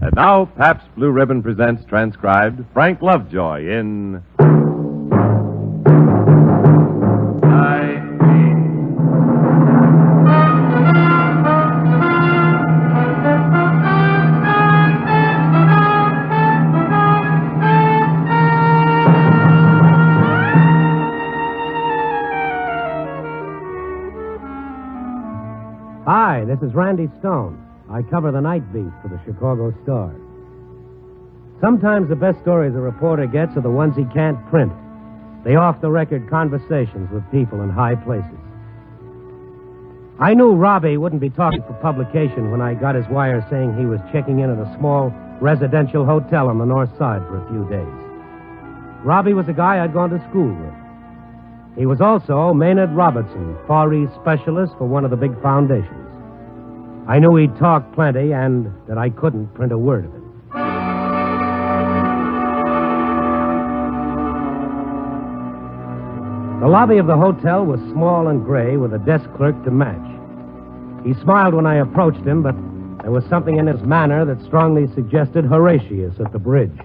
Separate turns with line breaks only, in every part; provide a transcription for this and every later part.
And now, Pabst Blue Ribbon presents, transcribed, Frank Lovejoy in...
Hi, this is Randy Stone. I cover the night beat for the Chicago Star. Sometimes the best stories a reporter gets are the ones he can't print. The off-the-record conversations with people in high places. I knew Robbie wouldn't be talking for publication when I got his wire saying he was checking in at a small residential hotel on the north side for a few days. Robbie was a guy I'd gone to school with. He was also Maynard Robertson, Far East specialist for one of the big foundations. I knew he'd talk plenty and that I couldn't print a word of it. The lobby of the hotel was small and gray with a desk clerk to match. He smiled when I approached him, but there was something in his manner that strongly suggested Horatius at the bridge.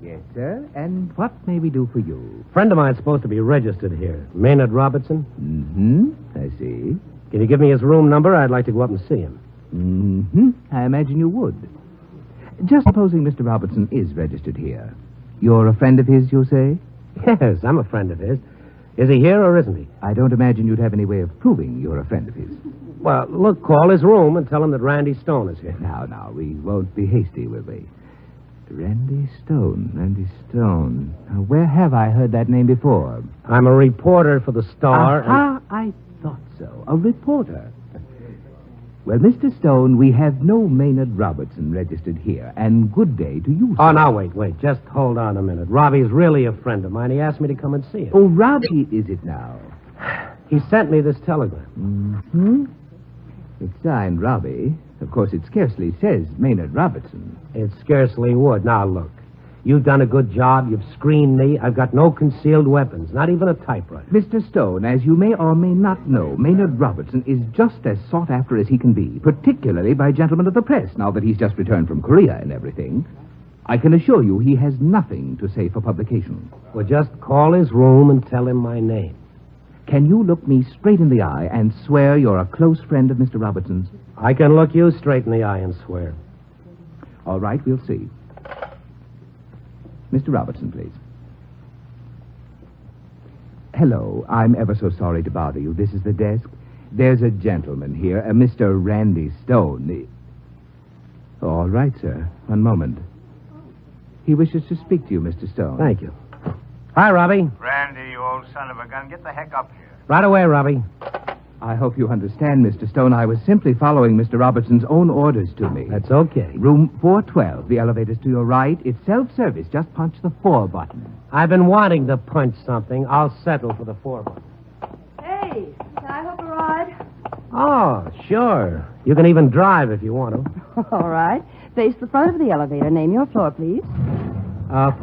Yes, sir. And what may we do for you?
A friend of mine's supposed to be registered here. Maynard Robertson.
Mm-hmm. I see.
Can you give me his room number? I'd like to go up and see him.
Mm-hmm. I imagine you would. Just supposing Mr. Robertson is registered here. You're a friend of his, you say?
Yes, I'm a friend of his. Is he here or isn't he?
I don't imagine you'd have any way of proving you're a friend of his.
Well, look, call his room and tell him that Randy Stone is here.
Now, we won't be hasty, will we? Randy Stone. Now, where have I heard that name before?
I'm a reporter for the Star.
I thought so. A reporter. Well, Mr. Stone, we have no Maynard Robertson registered here, and good day to you, sir.
Oh, now, wait. Just hold on a minute. Robbie's really a friend of mine. He asked me to come and see him.
Oh, Robbie, is it now?
He sent me this telegram.
Mm-hmm. It's signed Robbie. Of course, it scarcely says Maynard Robertson.
It scarcely would. Now, look. You've done a good job. You've screened me. I've got no concealed weapons, not even a typewriter.
Mr. Stone, as you may or may not know, Maynard Robertson is just as sought after as he can be, particularly by gentlemen of the press, now that he's just returned from Korea and everything. I can assure you he has nothing to say for publication.
Well, just call his room and tell him my name.
Can you look me straight in the eye and swear you're a close friend of Mr. Robertson's?
I can look you straight in the eye and swear.
All right, we'll see. Mr. Robertson, please. Hello, I'm ever so sorry to bother you. This is the desk. There's a gentleman here, a Mr. Randy Stone. All right, sir. One moment. He wishes to speak to you, Mr. Stone.
Thank you. Hi, Robbie.
Randy, you old son of a gun, get the heck up here.
Right away, Robbie.
I hope you understand, Mr. Stone. I was simply following Mr. Robertson's own orders to me.
That's okay.
Room 412. The elevator's to your right. It's self-service. Just punch the 4 button.
I've been wanting to punch something. I'll settle for the 4 button.
Hey, can I hook a ride?
Oh, sure. You can even drive if you want to.
All right. Face the front of the elevator. Name your floor, please.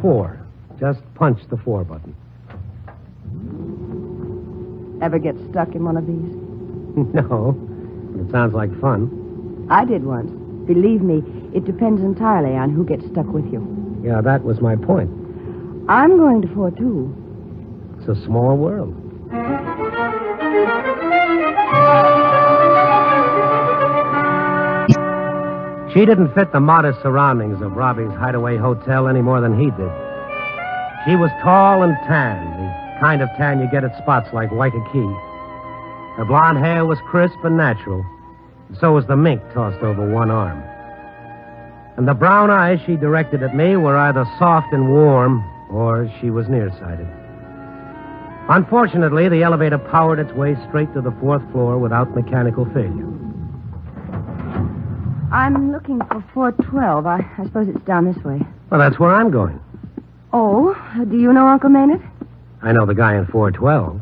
4. Just punch the 4 button.
Ever get stuck in one of these?
No, but it sounds like fun.
I did once. Believe me, it depends entirely on who gets stuck with you.
Yeah, that was my point.
I'm going to 4, too.
It's a small world. She didn't fit the modest surroundings of Robbie's hideaway hotel any more than he did. She was tall and tan, the kind of tan you get at spots like Waikiki. Her blonde hair was crisp and natural, and so was the mink tossed over one arm. And the brown eyes she directed at me were either soft and warm, or she was nearsighted. Unfortunately, the elevator powered its way straight to the 4th floor without mechanical failure.
I'm looking for 412. I suppose it's down this way.
Well, that's where I'm going.
Oh, do you know Uncle Maynard?
I know the guy in 412.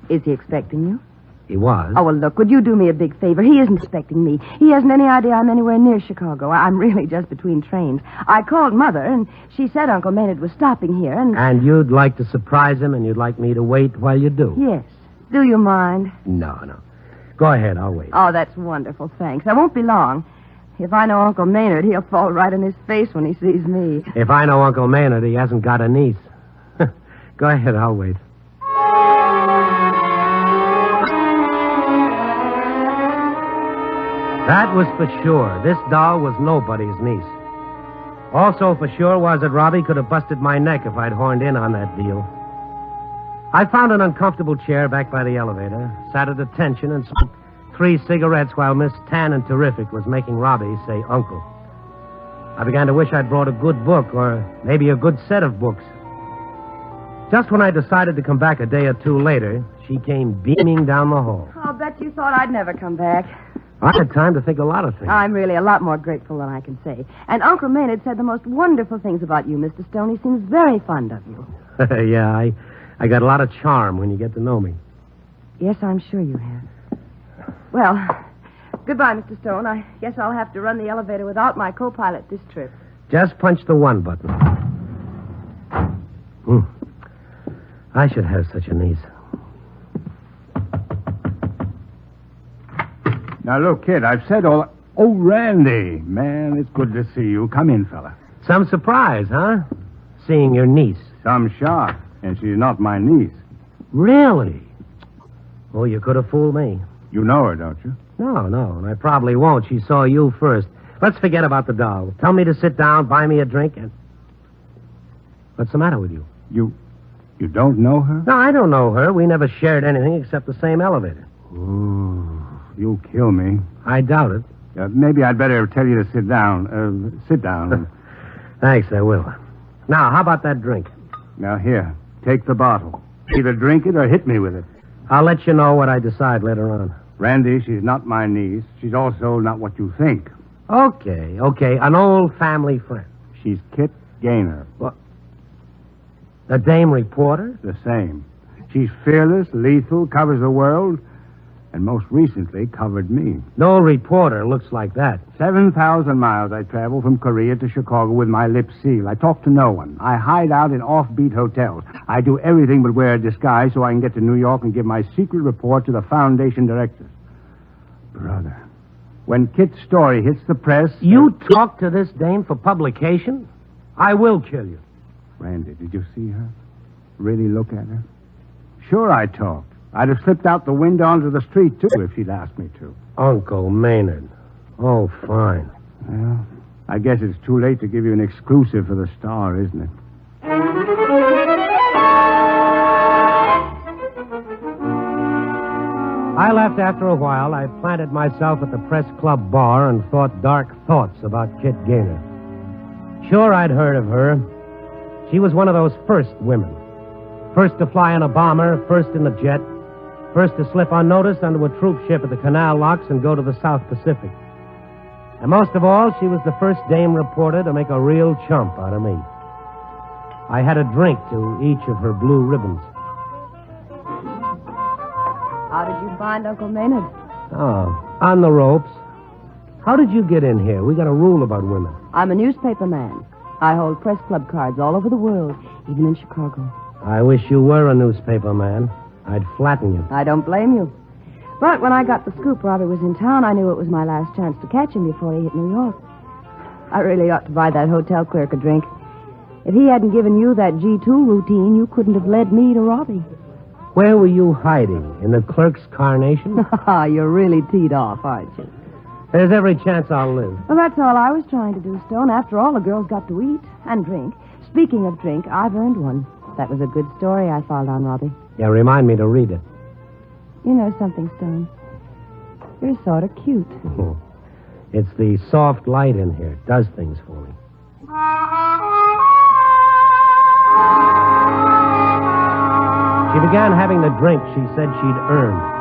Is he expecting you?
He was.
Oh, well, look, would you do me a big favor? He isn't expecting me. He hasn't any idea I'm anywhere near Chicago. I'm really just between trains. I called Mother, and she said Uncle Maynard was stopping here, and...
And you'd like to surprise him, and you'd like me to wait while you do?
Yes. Do you mind?
No. Go ahead, I'll wait.
Oh, that's wonderful, thanks. I won't be long. If I know Uncle Maynard, he'll fall right in his face when he sees me.
If I know Uncle Maynard, he hasn't got a niece. Go ahead, I'll wait. That was for sure. This doll was nobody's niece. Also for sure was that Robbie could have busted my neck if I'd horned in on that deal. I found an uncomfortable chair back by the elevator, sat at attention, and smoked 3 cigarettes while Miss Tan and Terrific was making Robbie say uncle. I began to wish I'd brought a good book, or maybe a good set of books. Just when I decided to come back a day or two later, she came beaming down the hall.
I'll bet you thought I'd never come back.
I had time to think a lot of things.
I'm really a lot more grateful than I can say. And Uncle Maynard said the most wonderful things about you, Mr. Stone. He seems very fond of you.
Yeah, I got a lot of charm when you get to know me.
Yes, I'm sure you have. Well, goodbye, Mr. Stone. I guess I'll have to run the elevator without my co-pilot this trip.
Just punch the 1 button. I should have such a niece.
Now, look, kid, I've said all... Oh, Randy. Man, it's good to see you. Come in, fella.
Some surprise, huh? Seeing your niece.
Some shock. And she's not my niece.
Really? Oh, you could have fooled me.
You know her, don't you?
No, and I probably won't. She saw you first. Let's forget about the doll. Tell me to sit down, buy me a drink, and... What's the matter with you?
You don't know her?
No, I don't know her. We never shared anything except the same elevator.
Ooh, you'll kill me.
I doubt it.
Maybe I'd better tell you to sit down. Sit down.
Thanks, I will. Now, how about that drink?
Now, here. Take the bottle. Either drink it or hit me with it.
I'll let you know what I decide later on.
Randy, she's not my niece. She's also not what you think.
Okay. An old family friend.
She's Kit Gaynor.
What? The dame reporter?
The same. She's fearless, lethal, covers the world, and most recently covered me.
No reporter looks like that.
7,000 miles I travel from Korea to Chicago with my lips sealed. I talk to no one. I hide out in offbeat hotels. I do everything but wear a disguise so I can get to New York and give my secret report to the Foundation directors. Brother, when Kit's story hits the press...
You talk to this dame for publication? I will kill you.
Randy, did you see her? Really look at her? Sure I talked. I'd have slipped out the window onto the street, too, if she'd asked me to.
Uncle Maynard. Oh, fine.
Well, I guess it's too late to give you an exclusive for the Star, isn't it?
I left after a while. I planted myself at the Press Club bar and thought dark thoughts about Kit Gaynor. Sure, I'd heard of her. She was one of those first women. First to fly in a bomber, first in a jet, first to slip unnoticed onto a troop ship at the canal locks and go to the South Pacific. And most of all, she was the first dame reporter to make a real chump out of me. I had a drink to each of her blue ribbons.
How did you find Uncle Maynard?
Oh, on the ropes. How did you get in here? We got a rule about women.
I'm a newspaper man. I hold press club cards all over the world, even in Chicago.
I wish you were a newspaper man. I'd flatten you.
I don't blame you. But when I got the scoop Robbie was in town, I knew it was my last chance to catch him before he hit New York. I really ought to buy that hotel clerk a drink. If he hadn't given you that G2 routine, you couldn't have led me to Robbie.
Where were you hiding? In the clerk's carnation?
You're really teed off, aren't you?
There's every chance I'll live.
Well, that's all I was trying to do, Stone. After all, the girls got to eat and drink. Speaking of drink, I've earned one. That was a good story I filed on Robbie.
Yeah, remind me to read it.
You know something, Stone? You're sort of cute.
It's the soft light in here. It does things for me. She began having the drink she said she'd earned.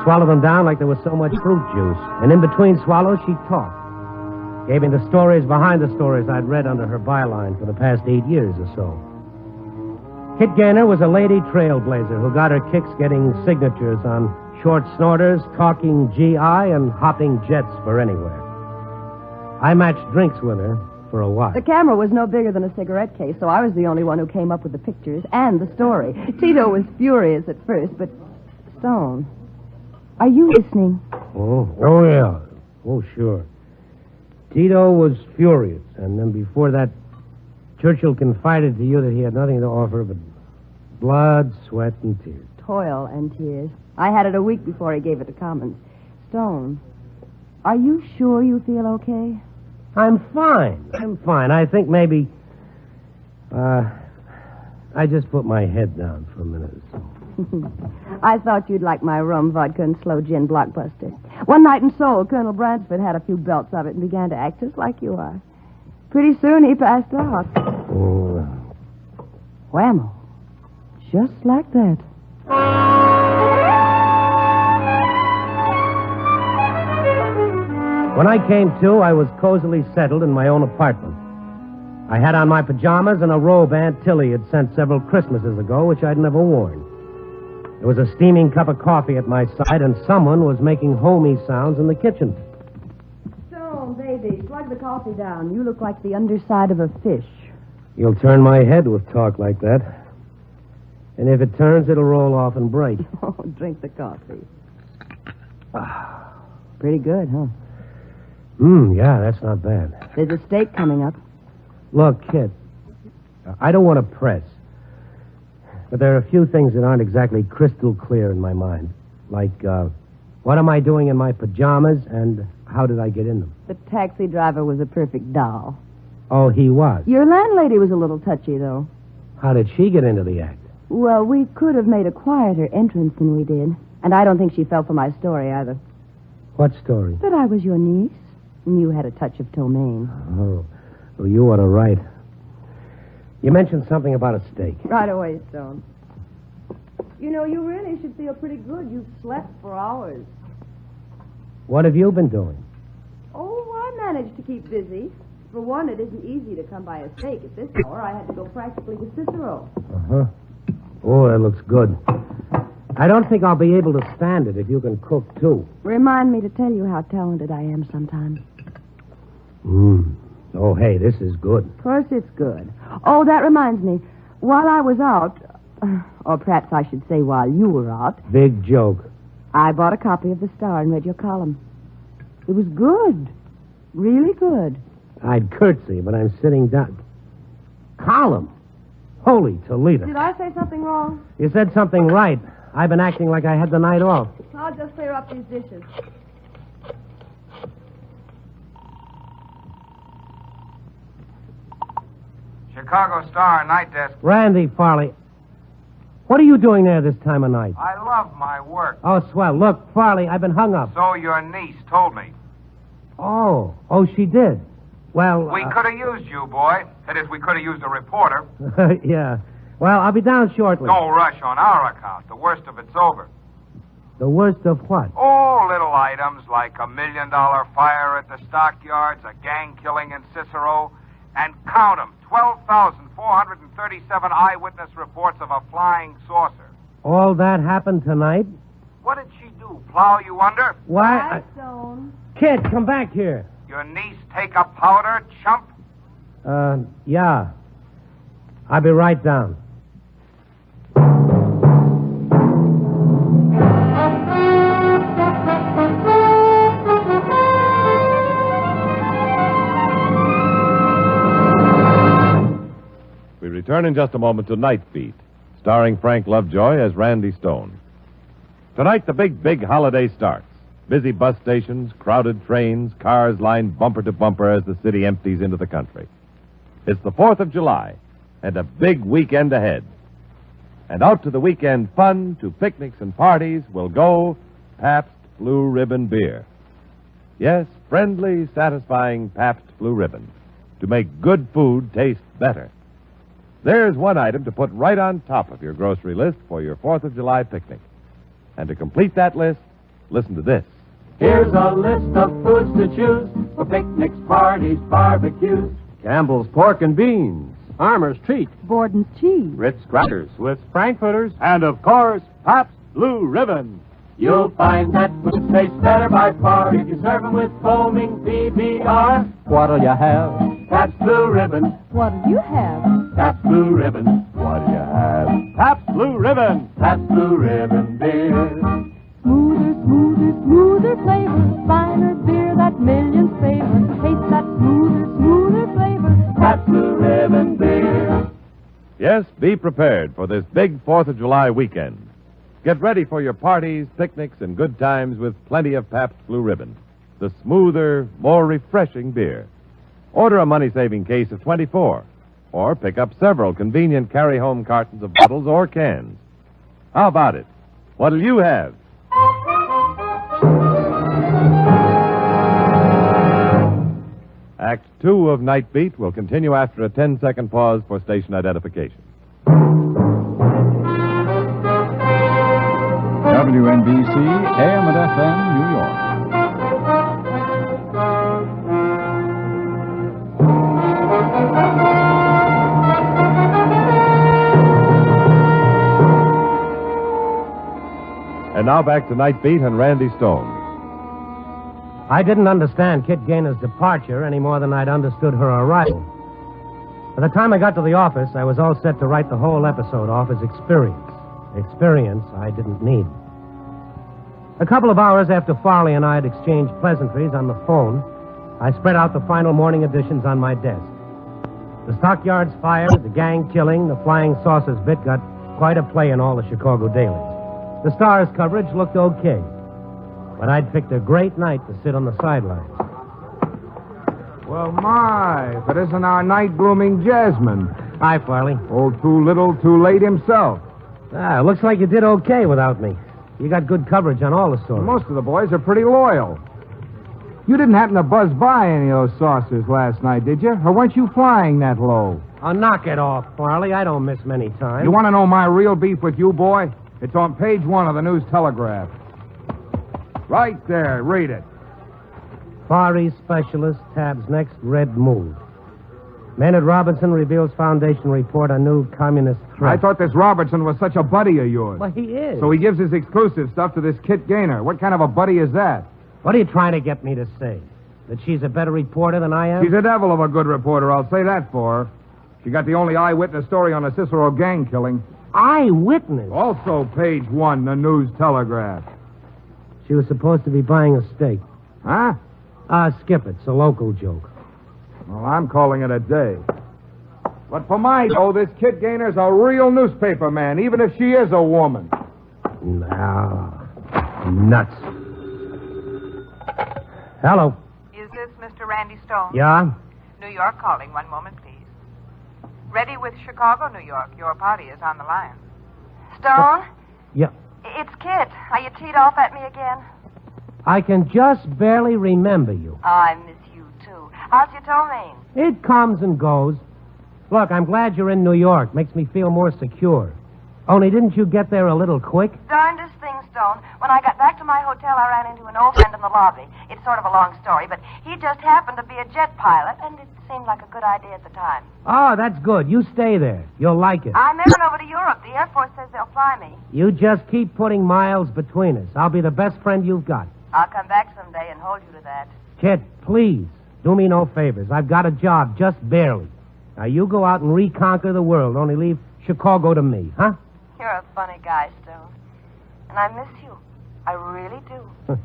Swallowed them down like there was so much fruit juice. And in between swallows, she talked. Gave me the stories behind the stories I'd read under her byline for the past 8 years or so. Kit Gaynor was a lady trailblazer who got her kicks getting signatures on short snorters, talking GI, and hopping jets for anywhere. I matched drinks with her for a while.
The camera was no bigger than a cigarette case, so I was the only one who came up with the pictures and the story. Tito was furious at first, but... Stone, are you listening?
Oh, yeah. Oh, sure. Tito was furious, and then before that, Churchill confided to you that he had nothing to offer but blood, sweat, and tears.
Toil and tears. I had it a week before he gave it to Commons. Stone, are you sure you feel okay?
I'm fine. I think maybe... I just put my head down for a minute or so.
I thought you'd like my rum, vodka, and slow gin blockbuster. One night in Seoul, Colonel Bransford had a few belts of it and began to act just like you are. Pretty soon he passed out.
Oh.
Whammo. Just like that.
When I came to, I was cozily settled in my own apartment. I had on my pajamas and a robe Aunt Tilly had sent several Christmases ago, which I'd never worn. There was a steaming cup of coffee at my side, and someone was making homey sounds in the kitchen.
Stone, baby, plug the coffee down. You look like the underside of a fish.
You'll turn my head with talk like that. And if it turns, it'll roll off and break.
Oh, drink the coffee. Pretty good, huh?
Yeah, that's not bad.
There's a steak coming up.
Look, kid, I don't want to press, but there are a few things that aren't exactly crystal clear in my mind. Like, what am I doing in my pajamas, and how did I get in them?
The taxi driver was a perfect doll.
Oh, he was?
Your landlady was a little touchy, though.
How did she get into the act?
Well, we could have made a quieter entrance than we did. And I don't think she fell for my story, either.
What story?
That I was your niece, and you had a touch of ptomaine.
Oh, well, you ought to write. You mentioned something about a steak.
Right away, Stone. You know, you really should feel pretty good. You've slept for hours.
What have you been doing?
Oh, I managed to keep busy. For one, it isn't easy to come by a steak at this hour. I had to go practically to Cicero.
Uh-huh. Oh, that looks good. I don't think I'll be able to stand it if you can cook, too.
Remind me to tell you how talented I am sometime.
Oh, hey, this is good.
Of course it's good. Oh, that reminds me. While I was out, or perhaps I should say while you were out,
Big joke.
I bought a copy of the Star and read your column. It was good. Really good.
I'd curtsy, but I'm sitting down. Column? Holy Toledo.
Did I say something wrong?
You said something right. I've been acting like I had the night off.
I'll just clear up these dishes.
Chicago Star, night desk.
Randy Farley. What are you doing there this time of night?
I love my work.
Oh, swell. Look, Farley, I've been hung up.
So your niece told me.
Oh, she did. Well,
We could have used you, boy. That is, we could have used a reporter.
yeah. Well, I'll be down shortly.
No rush on our account. The worst of it's over.
The worst of what?
Oh, little items like $1 million fire at the stockyards, a gang killing in Cicero, and count 'em, 12,437 eyewitness reports of a flying saucer.
All that happened tonight?
What did she do, plow you under?
Why?
Stone.
Kid, come back here.
Your niece take up powder, chump?
Yeah. I'll be right down.
We return in just a moment to Night Beat, starring Frank Lovejoy as Randy Stone. Tonight, the big holiday starts. Busy bus stations, crowded trains, cars lined bumper to bumper as the city empties into the country. It's the 4th of July, and a big weekend ahead. And out to the weekend fun, to picnics and parties, will go Pabst Blue Ribbon beer. Yes, friendly, satisfying Pabst Blue Ribbon, to make good food taste better. There's one item to put right on top of your grocery list for your 4th of July picnic. And to complete that list, listen to this.
Here's a list of foods to choose for picnics, parties, barbecues.
Campbell's Pork and Beans, Armour's Treat,
Borden's cheese.
Ritz Crackers, Swiss Frankfurters, and of course, Pabst Blue Ribbon.
You'll find that food tastes better by far if you serve 'em with foaming PBR.
What'll you have?
Pabst Blue Ribbon.
What'll you have?
Pabst Blue Ribbon.
What'll you have? Pabst Blue Ribbon.
Pabst Blue Ribbon beer.
Smoother, smoother, smoother flavor, finer beer that millions favor. Taste that smoother, smoother flavor. Pabst Blue Ribbon beer.
Yes, be prepared for this big 4th of July weekend. Get ready for your parties, picnics, and good times with plenty of Pabst Blue Ribbon, the smoother, more refreshing beer. Order a money-saving case of 24, or pick up several convenient carry-home cartons of bottles or cans. How about it? What'll you have? Act 2 of Night Beat will continue after a 10-second pause for station identification.
WNBC, AM and FM, New York.
And now back to Night Beat and Randy Stone.
I didn't understand Kit Gaynor's departure any more than I'd understood her arrival. By the time I got to the office, I was all set to write the whole episode off as experience. Experience I didn't need. A couple of hours after Farley and I had exchanged pleasantries on the phone, I spread out the final morning editions on my desk. The stockyards fire, the gang killing, the flying saucers bit got quite a play in all the Chicago dailies. The Star's coverage looked okay, but I'd picked a great night to sit on the sidelines.
Well, my, if it isn't our night-blooming Jasmine.
Hi, Farley.
Oh, too little, too late himself.
Looks like you did okay without me. You got good coverage on all the stories.
Most of the boys are pretty loyal. You didn't happen to buzz by any of those saucers last night, did you? Or weren't you flying that low?
Oh, knock it off, Farley. I don't miss many times.
You want to know my real beef with you, boy? It's on page 1 of the News-Telegraph. Right there. Read it.
Far East Specialist tabs next red move. Maynard Robinson reveals Foundation report on new communist threat.
I thought this Robertson was such a buddy of yours.
Well, he is.
So he gives his exclusive stuff to this Kit Gaynor. What kind of a buddy is that?
What are you trying to get me to say? That she's a better reporter than I am?
She's a devil of a good reporter, I'll say that for her. She got the only eyewitness story on the Cicero gang killing.
Eyewitness?
Also page 1, the News-Telegraph.
She was supposed to be buying a steak.
Huh?
Skip it. It's a local joke.
Well, I'm calling it a day. But for my dough, this Kit Gaynor's a real newspaper man, even if she is a woman.
No. Nuts. Hello.
Is this Mr. Randy Stone?
Yeah?
New York calling. One moment, please. Ready with Chicago, New York. Your party is on the line.
Stone?
Yeah.
It's Kit. Are you teed off at me again?
I can just barely remember you.
Oh, I miss you, too. How's your ptomaine?
It comes and goes. Look, I'm glad you're in New York. Makes me feel more secure. Only didn't you get there a little quick?
Darndest thing, Stone. When I got back to my hotel, I ran into an old friend in the lobby. It's sort of a long story, but he just happened to be a jet pilot, and it seemed like a good idea at the time.
Oh, that's good. You stay there. You'll like it.
I'm heading over to Europe. The Air Force says they'll fly me.
You just keep putting miles between us. I'll be the best friend you've got.
I'll come back someday and hold you to that.
Kit, please, do me no favors. I've got a job, just barely. Now, you go out and reconquer the world. Only leave Chicago to me, huh?
You're a funny guy, Stone. And I miss you. I really do.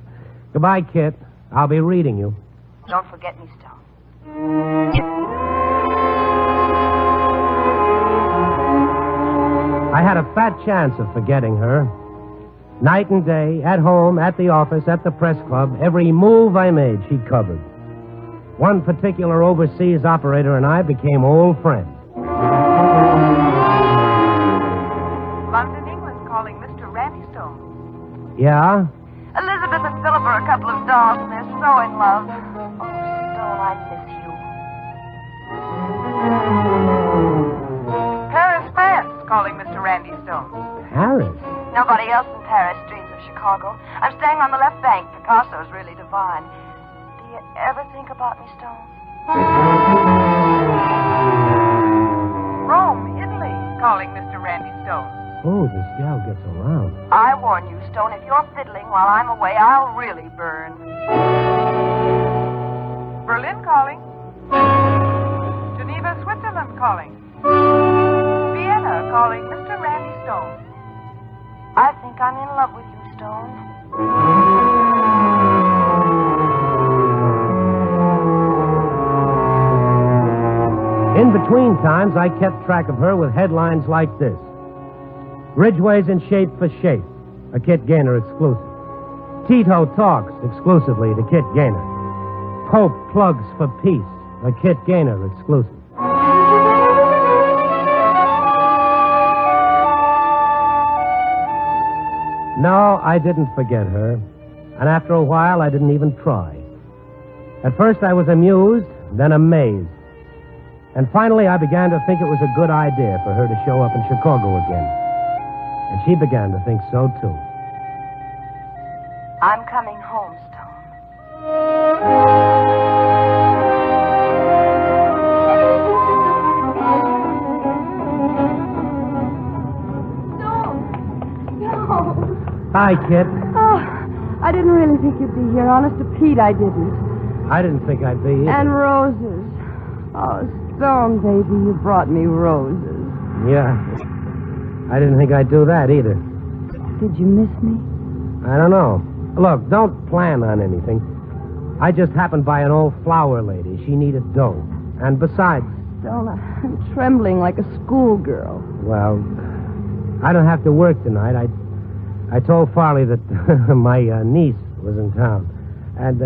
Goodbye, Kit. I'll be reading you.
Don't forget me, Stone.
I had a fat chance of forgetting her. Night and day, at home, at the office, at the press club, every move I made, she covered. One particular overseas operator and I became old friends.
London, England, calling Mr. Randy Stone.
Yeah?
Elizabeth and Philip are a couple of dogs, and they're so in love. Oh, Stone, I miss you.
Paris, France, calling Mr. Randy Stone.
Paris?
Nobody else in Paris dreams of Chicago. I'm staying on the left bank. Picasso's really divine. Do you ever think about me, Stone?
Rome, Italy, calling Mr. Randy Stone.
Oh, this gal gets around.
I warn you, Stone, if you're fiddling while I'm away, I'll really burn.
Berlin calling. Geneva, Switzerland calling. Vienna calling Mr. Randy Stone.
I think I'm in love with you, Stone.
In between times, I kept track of her with headlines like this. Ridgway's in shape for shape, a Kit Gaynor exclusive. Tito talks exclusively to Kit Gaynor. Pope plugs for peace, a Kit Gaynor exclusive. No, I didn't forget her. And after a while, I didn't even try. At first, I was amused, then amazed. And finally, I began to think it was a good idea for her to show up in Chicago again. And she began to think so, too.
I'm coming home,
Hi, Kit.
Oh, I didn't really think you'd be here. Honest to Pete, I didn't.
I didn't think I'd be here.
And roses. Oh, Stone, baby, you brought me roses.
Yeah. I didn't think I'd do that either.
Did you miss me?
I don't know. Look, don't plan on anything. I just happened by an old flower lady. She needed dough. And besides...
Stone, I'm trembling like a schoolgirl.
Well, I don't have to work tonight. I told Farley that my niece was in town. And,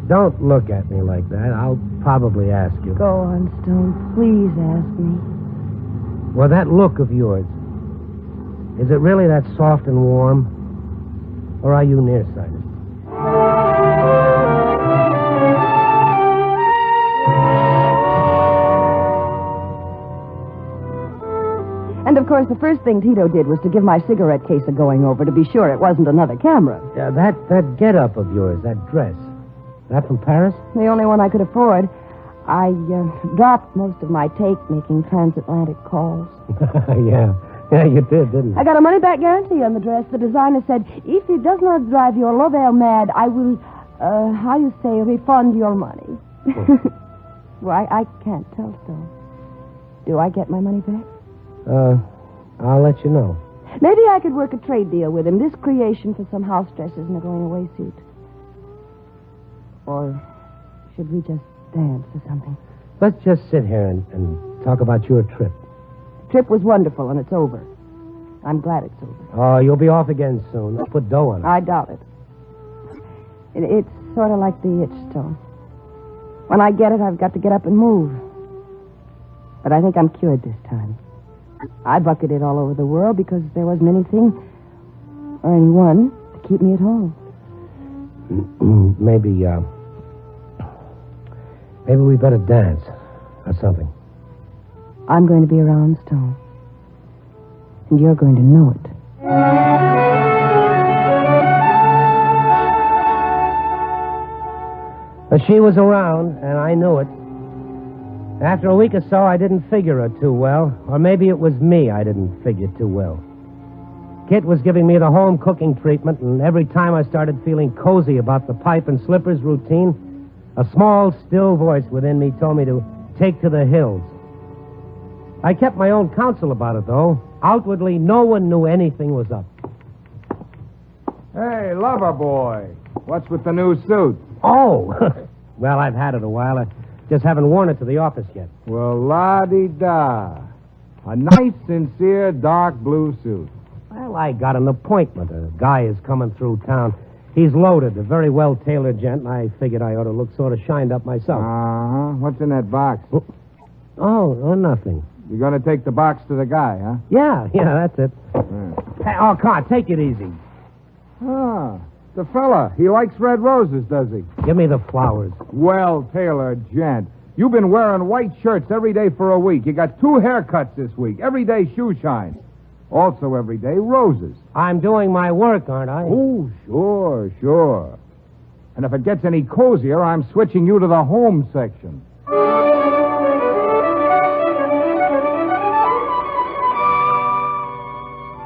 don't look at me like that. I'll probably ask you.
Go on, Stone. Please ask me.
Well, that look of yours, is it really that soft and warm? Or are you nearsighted?
And, of course, the first thing Tito did was to give my cigarette case a going-over to be sure it wasn't another camera.
Yeah, that get-up of yours, that dress, that from Paris?
The only one I could afford. I dropped most of my take making transatlantic calls.
Yeah, you did, didn't you?
I got a money-back guarantee on the dress. The designer said, if it does not drive your lover mad, I will, how you say, refund your money. Well, I can't tell, Stone. Do I get my money back?
I'll let you know.
Maybe I could work a trade deal with him. This creation for some house dresses and a going-away suit. Or should we just dance or something?
Let's just sit here and talk about your trip.
The trip was wonderful, and it's over. I'm glad it's over.
Oh, you'll be off again soon. Let's put dough on it.
I doubt it. It's sort of like the itch, Stone. When I get it, I've got to get up and move. But I think I'm cured this time. I bucketed all over the world because there wasn't anything or anyone to keep me at home.
Maybe we better dance or something.
I'm going to be around, Stone. And you're going to know it.
But she was around, and I knew it. After a week or so, I didn't figure her too well. Or maybe it was me I didn't figure too well. Kit was giving me the home cooking treatment, and every time I started feeling cozy about the pipe and slippers routine, a small, still voice within me told me to take to the hills. I kept my own counsel about it, though. Outwardly, no one knew anything was up.
Hey, lover boy. What's with the new suit?
Oh! Well, I've had it a while. I just haven't worn it to the office yet.
Well, la-di-da. A nice, sincere, dark blue suit.
Well, I got an appointment. A guy is coming through town. He's loaded, a very well-tailored gent, and I figured I ought to look sort of shined up myself.
Uh-huh. What's in that box?
Oh, nothing.
You're going to take the box to the guy, huh?
Yeah, that's it. Hey, oh, come on, take it easy.
Ah, the fella. He likes red roses, does he?
Give me the flowers.
Well-tailored gent. You've been wearing white shirts every day for a week. You got 2 haircuts this week. Every day shoe shine. Also every day roses.
I'm doing my work, aren't I?
Oh, sure. And if it gets any cozier, I'm switching you to the home section.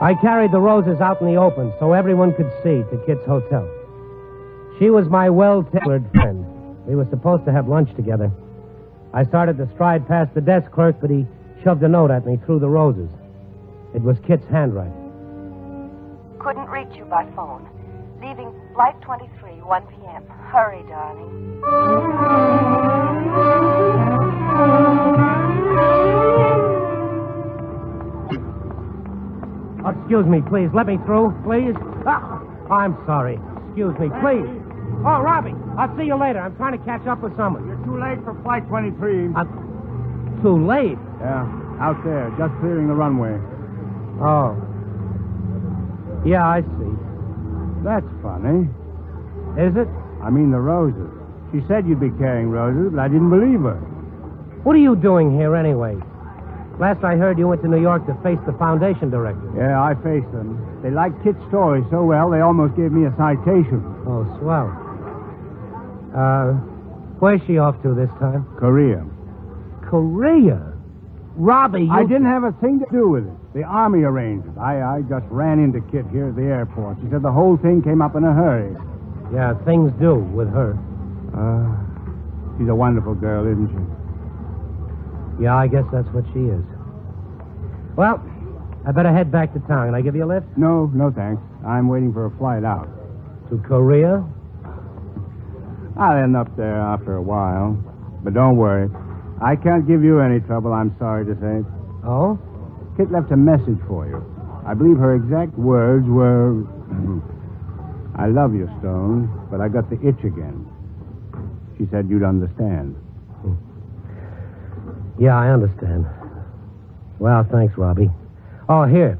I carried the roses out in the open so everyone could see to Kit's hotel. She was my well-tailored friend. We were supposed to have lunch together. I started to stride past the desk clerk, but he shoved a note at me through the roses. It was Kit's handwriting.
Couldn't reach you by phone. Leaving Flight 23, 1 p.m. Hurry, darling.
excuse me, please. Let me through, please. Ah, I'm sorry. Excuse me, please. Oh, Robbie, I'll see you later. I'm trying to catch up with someone.
You're too late for Flight 23.
Too late?
Yeah, out there, just clearing the runway.
Oh. Yeah, I see.
That's funny.
Is it?
I mean the roses. She said you'd be carrying roses, but I didn't believe her.
What are you doing here anyway? Last I heard, you went to New York to face the foundation director.
Yeah, I faced them. They liked Kit's story so well, they almost gave me a citation.
Oh, swell. Where's she off to this time?
Korea.
Korea? Robbie, you...
I didn't have a thing to do with it. The Army arranged it. I just ran into Kit here at the airport. She said the whole thing came up in a hurry.
Yeah, things do with her.
She's a wonderful girl, isn't she?
Yeah, I guess that's what she is. Well, I better head back to town. Can I give you a lift?
No, thanks. I'm waiting for a flight out.
To Korea?
I'll end up there after a while. But don't worry. I can't give you any trouble, I'm sorry to say.
Oh?
Kit left a message for you. I believe her exact words were... I love you, Stone, but I got the itch again. She said you'd understand.
Yeah, I understand. Well, thanks, Robbie. Oh, here.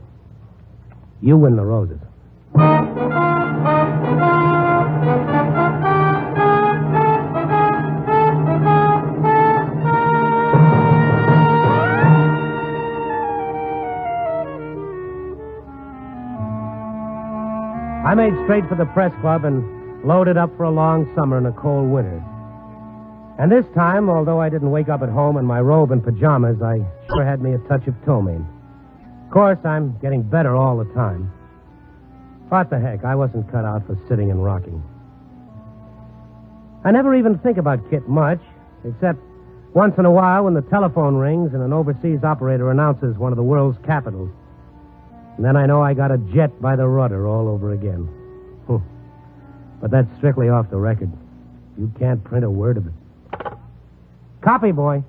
You win the roses. I made straight for the press club and loaded up for a long summer and a cold winter. And this time, although I didn't wake up at home in my robe and pajamas, I sure had me a touch of ptomaine. Of course, I'm getting better all the time. What the heck, I wasn't cut out for sitting and rocking. I never even think about Kit much, except once in a while when the telephone rings and an overseas operator announces one of the world's capitals. And then I know I got a jet by the rudder all over again. But that's strictly off the record. You can't print a word of it. Copy, boy.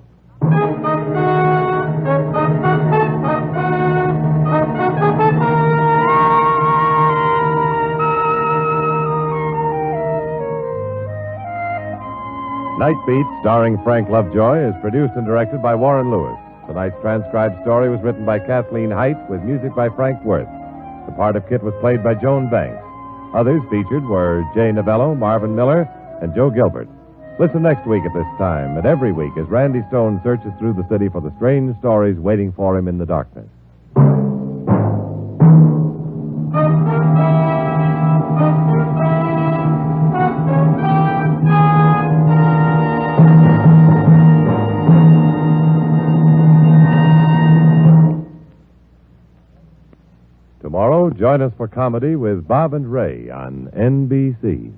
Night Beat, starring Frank Lovejoy, is produced and directed by Warren Lewis. Tonight's transcribed story was written by Kathleen Height with music by Frank Worth. The part of Kit was played by Joan Banks. Others featured were Jay Novello, Marvin Miller, and Joe Gilbert. Listen next week at this time and every week as Randy Stone searches through the city for the strange stories waiting for him in the darkness. Tomorrow, join us for comedy with Bob and Ray on NBC.